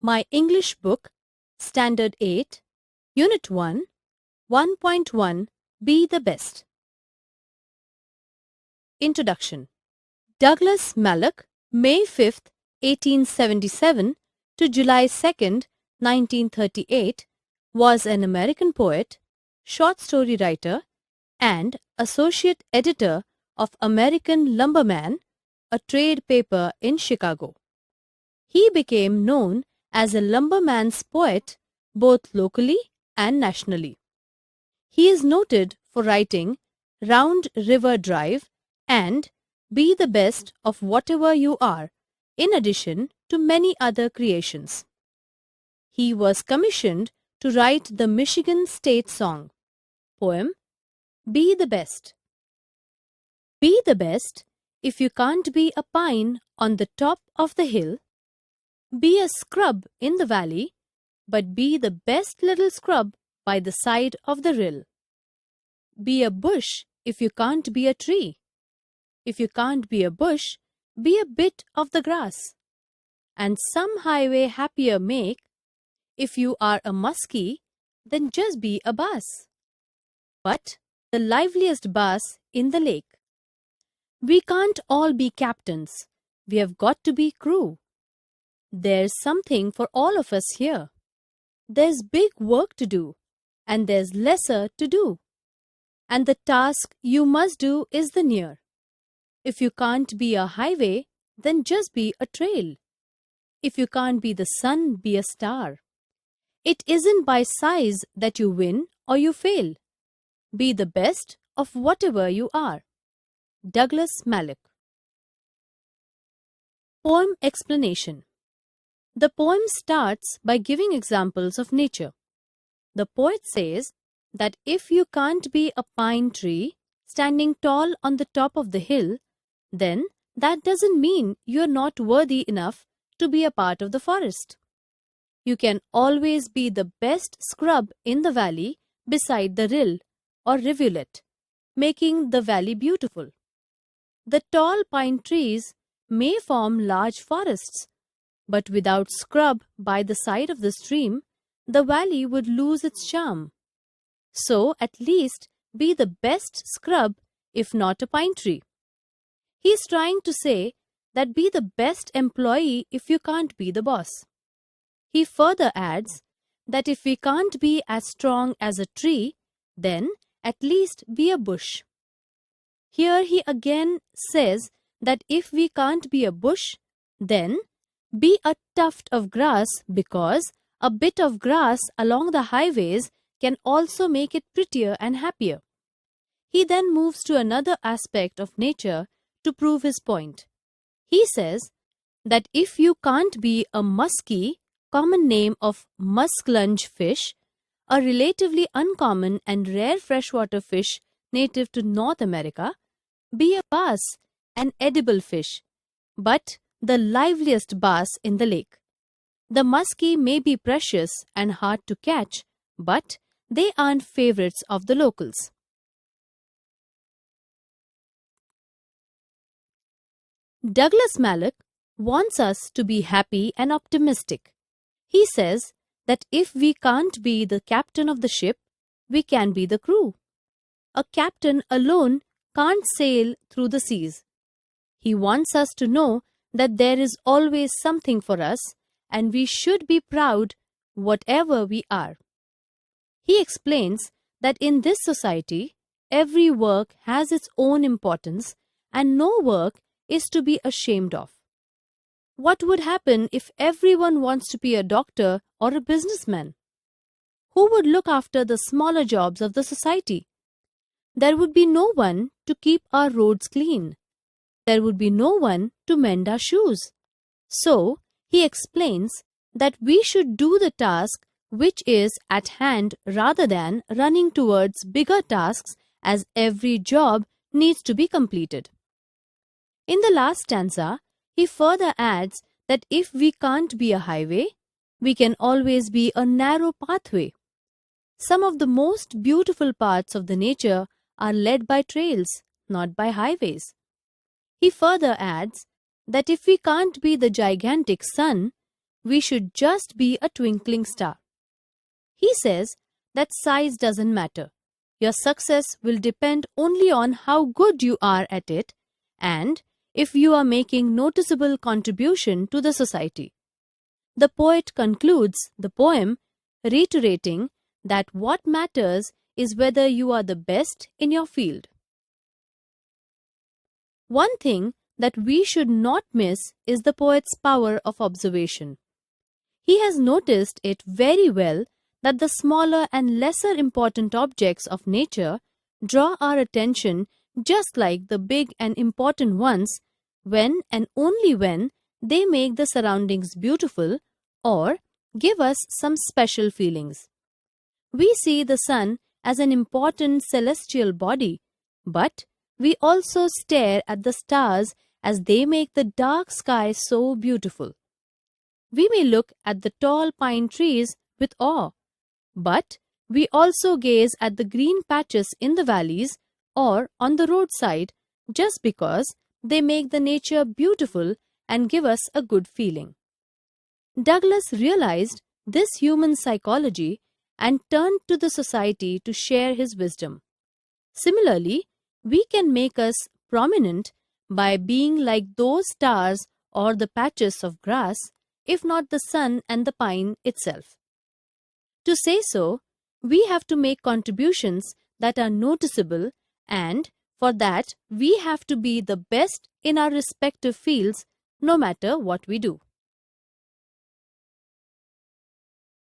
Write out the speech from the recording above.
My English book, Standard 8, Unit 1, 1.1, Be the Best. Introduction. Douglas Malloch, May 5th, 1877 to July 2nd, 1938, was an American poet, short story writer, and associate editor of American Lumberman, a trade paper in Chicago. He became known as a lumberman's poet both locally and nationally. He is noted for writing Round River Drive and Be the Best of Whatever You Are, in addition to many other creations. He was commissioned to write the Michigan State Song poem, Be the Best. Be the best if you can't be a pine on the top of the hill. Be a scrub in the valley, but be the best little scrub by the side of the rill. Be a bush if you can't be a tree. If you can't be a bush, be a bit of the grass. And some highway happier make. If you are a muskie, then just be a bass. But the liveliest bass in the lake. We can't all be captains. We have got to be crew. There's something for all of us here. There's big work to do, and there's lesser to do. And the task you must do is the near. If you can't be a highway, then just be a trail. If you can't be the sun, be a star. It isn't by size that you win or you fail. Be the best of whatever you are. Douglas Malloch. Poem explanation. The poem starts by giving examples of nature. The poet says that if you can't be a pine tree standing tall on the top of the hill, then that doesn't mean you're not worthy enough to be a part of the forest. You can always be the best scrub in the valley beside the rill or rivulet, making the valley beautiful. The tall pine trees may form large forests, but without scrub by the side of the stream, the valley would lose its charm. So at least be the best scrub if not a pine tree. He is trying to say that be the best employee if you can't be the boss. He further adds that if we can't be as strong as a tree, then at least be a bush. Here he again says that if we can't be a bush, then be a tuft of grass, because a bit of grass along the highways can also make it prettier and happier. He then moves to another aspect of nature to prove his point. He says that if you can't be a muskie, common name of musklunge fish, a relatively uncommon and rare freshwater fish native to North America, be a bass, an edible fish, but the liveliest bass in the lake. The muskie may be precious and hard to catch, but they aren't favorites of the locals. Douglas Malloch wants us to be happy and optimistic. He says that if we can't be the captain of the ship, we can be the crew. A captain alone can't sail through the seas. He wants us to know that there is always something for us, and we should be proud whatever we are. He explains that in this society, every work has its own importance and no work is to be ashamed of. What would happen if everyone wants to be a doctor or a businessman? Who would look after the smaller jobs of the society? There would be no one to keep our roads clean. There would be no one to mend our shoes. So, he explains that we should do the task which is at hand rather than running towards bigger tasks, as every job needs to be completed. In the last stanza, he further adds that if we can't be a highway, we can always be a narrow pathway. Some of the most beautiful parts of the nature are led by trails, not by highways. He further adds that if we can't be the gigantic sun, we should just be a twinkling star. He says that size doesn't matter. Your success will depend only on how good you are at it and if you are making noticeable contribution to the society. The poet concludes the poem reiterating that what matters is whether you are the best in your field. One thing that we should not miss is the poet's power of observation. He has noticed it very well that the smaller and lesser important objects of nature draw our attention just like the big and important ones when and only when they make the surroundings beautiful or give us some special feelings. We see the sun as an important celestial body, but we also stare at the stars as they make the dark sky so beautiful. We may look at the tall pine trees with awe, but we also gaze at the green patches in the valleys or on the roadside just because they make the nature beautiful and give us a good feeling. Douglas realized this human psychology and turned to the society to share his wisdom. Similarly, we can make us prominent by being like those stars or the patches of grass, if not the sun and the pine itself. To say so, we have to make contributions that are noticeable, and for that we have to be the best in our respective fields no matter what we do.